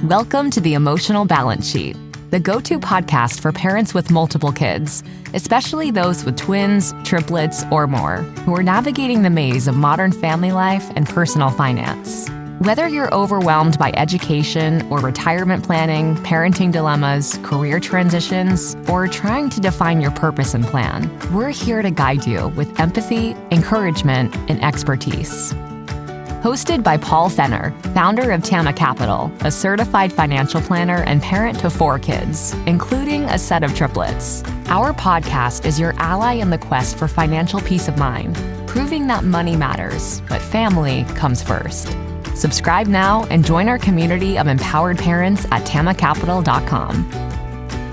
Welcome to the Emotional Balance Sheet, the go-to podcast for parents with multiple kids, especially those with twins, triplets, or more, who are navigating the maze of modern family life and personal finance. Whether you're overwhelmed by education or retirement planning, parenting dilemmas, career transitions, or trying to define your purpose and plan, we're here to guide you with empathy, encouragement, and expertise. Hosted by Paul Fenner, founder of Tama Capital, a certified financial planner and parent to 4 kids, including a set of triplets. Our podcast is your ally in the quest for financial peace of mind, proving that money matters, but family comes first. Subscribe now and join our community of empowered parents at tamacapital.com.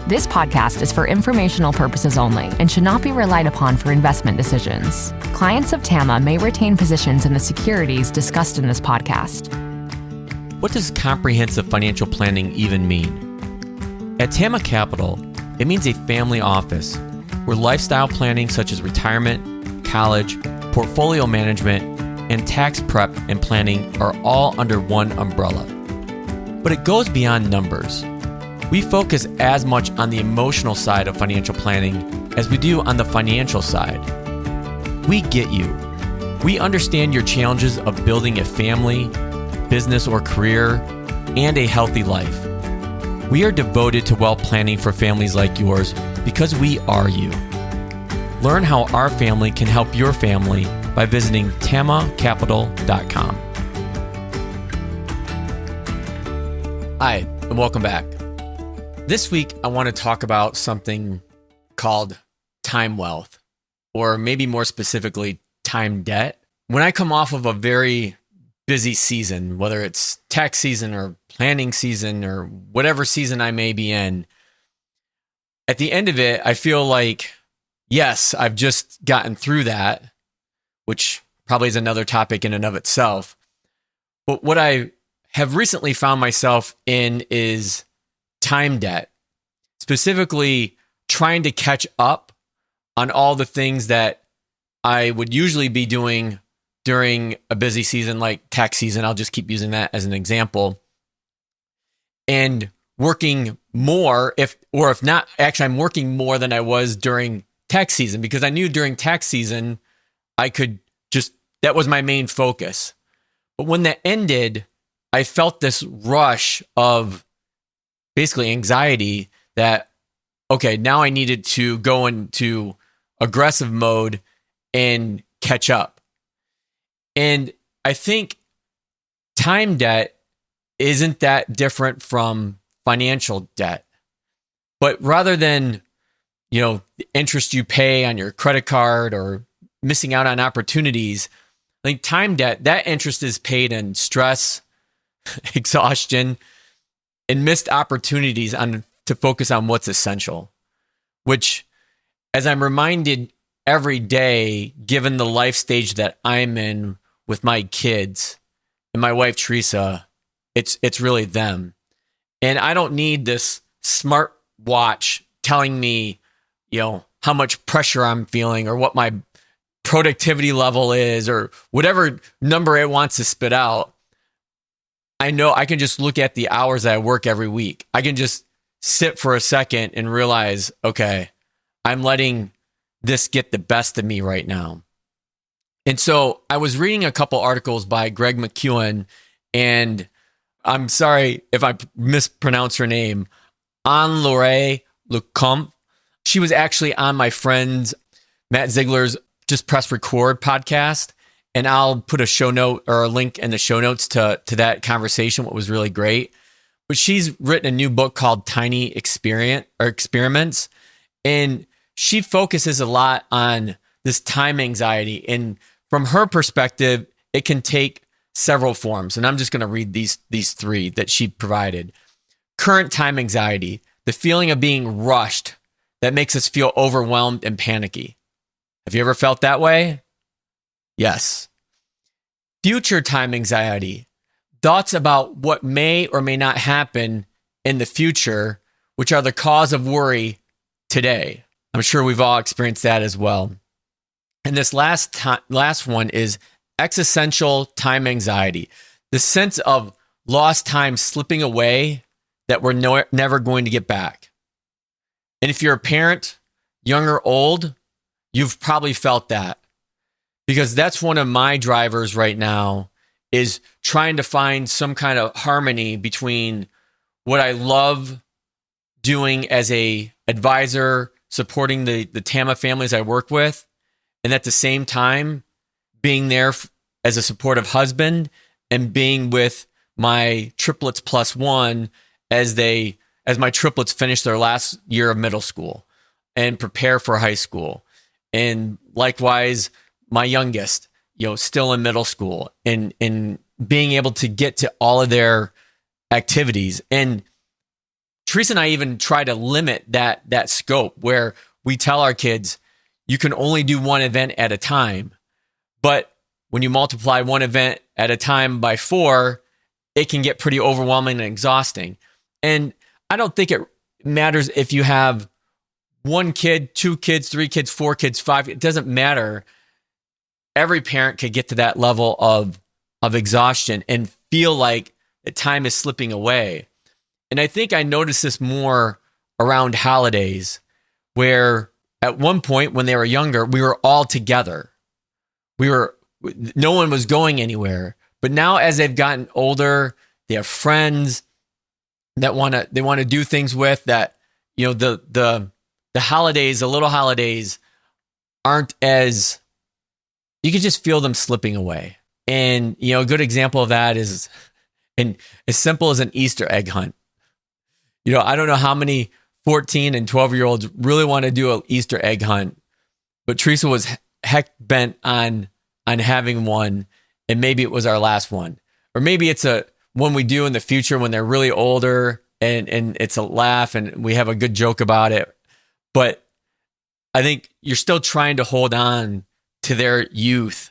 This podcast is for informational purposes only and should not be relied upon for investment decisions. Clients of Tama may retain positions in the securities discussed in this podcast. What does comprehensive financial planning even mean? At Tama Capital, it means a family office where lifestyle planning such as retirement, college, portfolio management, and tax prep and planning are all under one umbrella. But it goes beyond numbers. We focus as much on the emotional side of financial planning as we do on the financial side. We get you. We understand your challenges of building a family, business or career, and a healthy life. We are devoted to wealth planning for families like yours because we are you. Learn how our family can help your family by visiting tamacapital.com. Hi, and welcome back. This week, I want to talk about something called time wealth, or maybe more specifically, time debt. When I come off of a very busy season, whether it's tax season or planning season or whatever season I may be in, at the end of it, I feel like, yes, I've just gotten through that, which probably is another topic in and of itself. But what I have recently found myself in is time debt, specifically trying to catch up on all the things that I would usually be doing during a busy season like tax season. I'll just keep using that as an example. And working more, if not, actually I'm working more than I was during tax season, because I knew during tax season, that was my main focus. But when that ended, I felt this rush of basically anxiety that, okay, now I needed to go into aggressive mode and catch up. And I think time debt isn't that different from financial debt. But rather than, the interest you pay on your credit card or missing out on opportunities, I think time debt, that interest is paid in stress, exhaustion, and missed opportunities to focus on what's essential, which, as I'm reminded every day, given the life stage that I'm in with my kids and my wife, Teresa, it's really them. And I don't need this smart watch telling me, how much pressure I'm feeling or what my productivity level is or whatever number it wants to spit out. I know I can just look at the hours that I work every week. I can just sit for a second and realize, okay, I'm letting this get the best of me right now. And so I was reading a couple articles by McKeown, and I'm sorry if I mispronounce her name, Laure Lecomte. She was actually on my friend Matt Ziegler's Just Press Record podcast. And I'll put a show note or a link in the show notes to that conversation, what was really great. But she's written a new book called Tiny Experiments. And she focuses a lot on this time anxiety. And from her perspective, it can take several forms. And I'm just going to read these 3 that she provided. Current time anxiety, the feeling of being rushed that makes us feel overwhelmed and panicky. Have you ever felt that way? Yes. Future time anxiety, thoughts about what may or may not happen in the future, which are the cause of worry today. I'm sure we've all experienced that as well. And this last one is existential time anxiety, the sense of lost time slipping away that we're never going to get back. And if you're a parent, young or old, you've probably felt that, because that's one of my drivers right now, is trying to find some kind of harmony between what I love doing as a advisor, supporting the TAMA families I work with, and at the same time being there as a supportive husband and being with my triplets plus one as my triplets finish their last year of middle school and prepare for high school. And likewise, my youngest, still in middle school, and being able to get to all of their activities. And Teresa and I even try to limit that scope, where we tell our kids, you can only do one event at a time. But when you multiply one event at a time by 4, it can get pretty overwhelming and exhausting. And I don't think it matters if you have 1 kid, 2 kids, 3 kids, 4 kids, 5. It doesn't matter. Every parent could get to that level of exhaustion and feel like the time is slipping away. And I think I noticed this more around holidays, where at one point when they were younger, we were all together. No one was going anywhere. But now as they've gotten older, they have friends that they want to do things with, that, the holidays, the little holidays aren't as, you can just feel them slipping away. And, a good example of that is as simple as an Easter egg hunt. I don't know how many 14 and 12-year-olds really want to do an Easter egg hunt, but Teresa was heck bent on having one, and maybe it was our last one. Or maybe it's a one we do in the future when they're really older, and it's a laugh and we have a good joke about it. But I think you're still trying to hold on to their youth,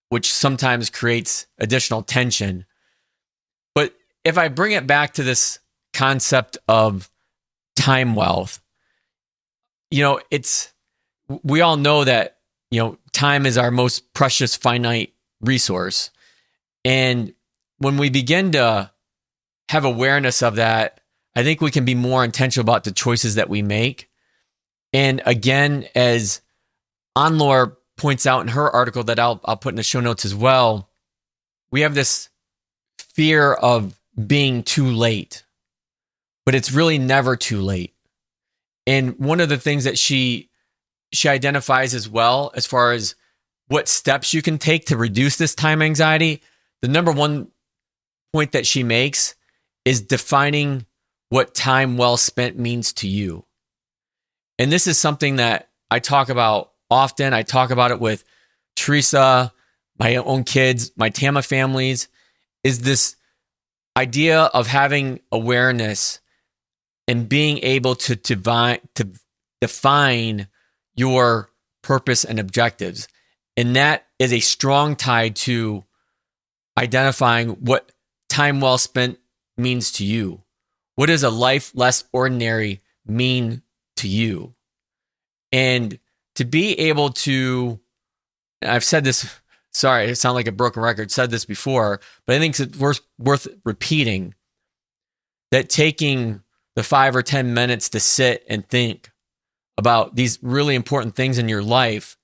which sometimes creates additional tension. But if I bring it back to this concept of time wealth, we all know that, time is our most precious finite resource. And when we begin to have awareness of that, I think we can be more intentional about the choices that we make. And again, as Laure points out in her article that I'll put in the show notes as well, we have this fear of being too late, but it's really never too late. And one of the things that she identifies as well, as far as what steps you can take to reduce this time anxiety, the number one point that she makes is defining what time well spent means to you. And this is something that I talk about often. I talk about it with Teresa, my own kids, my TAMA families, is this idea of having awareness and being able to define your purpose and objectives. And that is a strong tie to identifying what time well spent means to you. What does a life less ordinary mean to you? And to be able to, I've said this, sorry, I sound like a broken record, said this before, but I think it's worth repeating, that taking the 5 or 10 minutes to sit and think about these really important things in your life,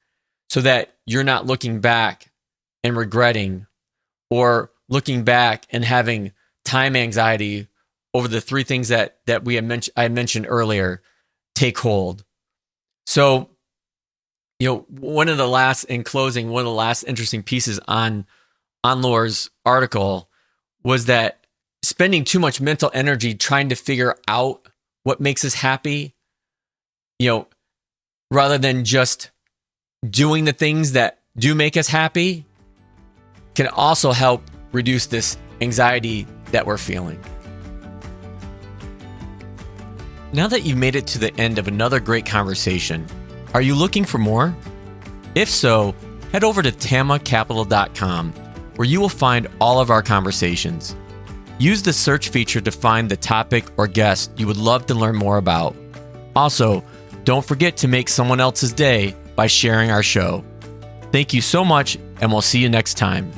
so that you're not looking back and regretting, or looking back and having time anxiety over the 3 things that I mentioned earlier take hold. So, one of the last interesting pieces on Laure's article was that spending too much mental energy trying to figure out what makes us happy, rather than just doing the things that do make us happy, can also help reduce this anxiety that we're feeling. Now that you've made it to the end of another great conversation, are you looking for more? If so, head over to tamacapital.com, where you will find all of our conversations. Use the search feature to find the topic or guest you would love to learn more about. Also, don't forget to make someone else's day by sharing our show. Thank you so much, and we'll see you next time.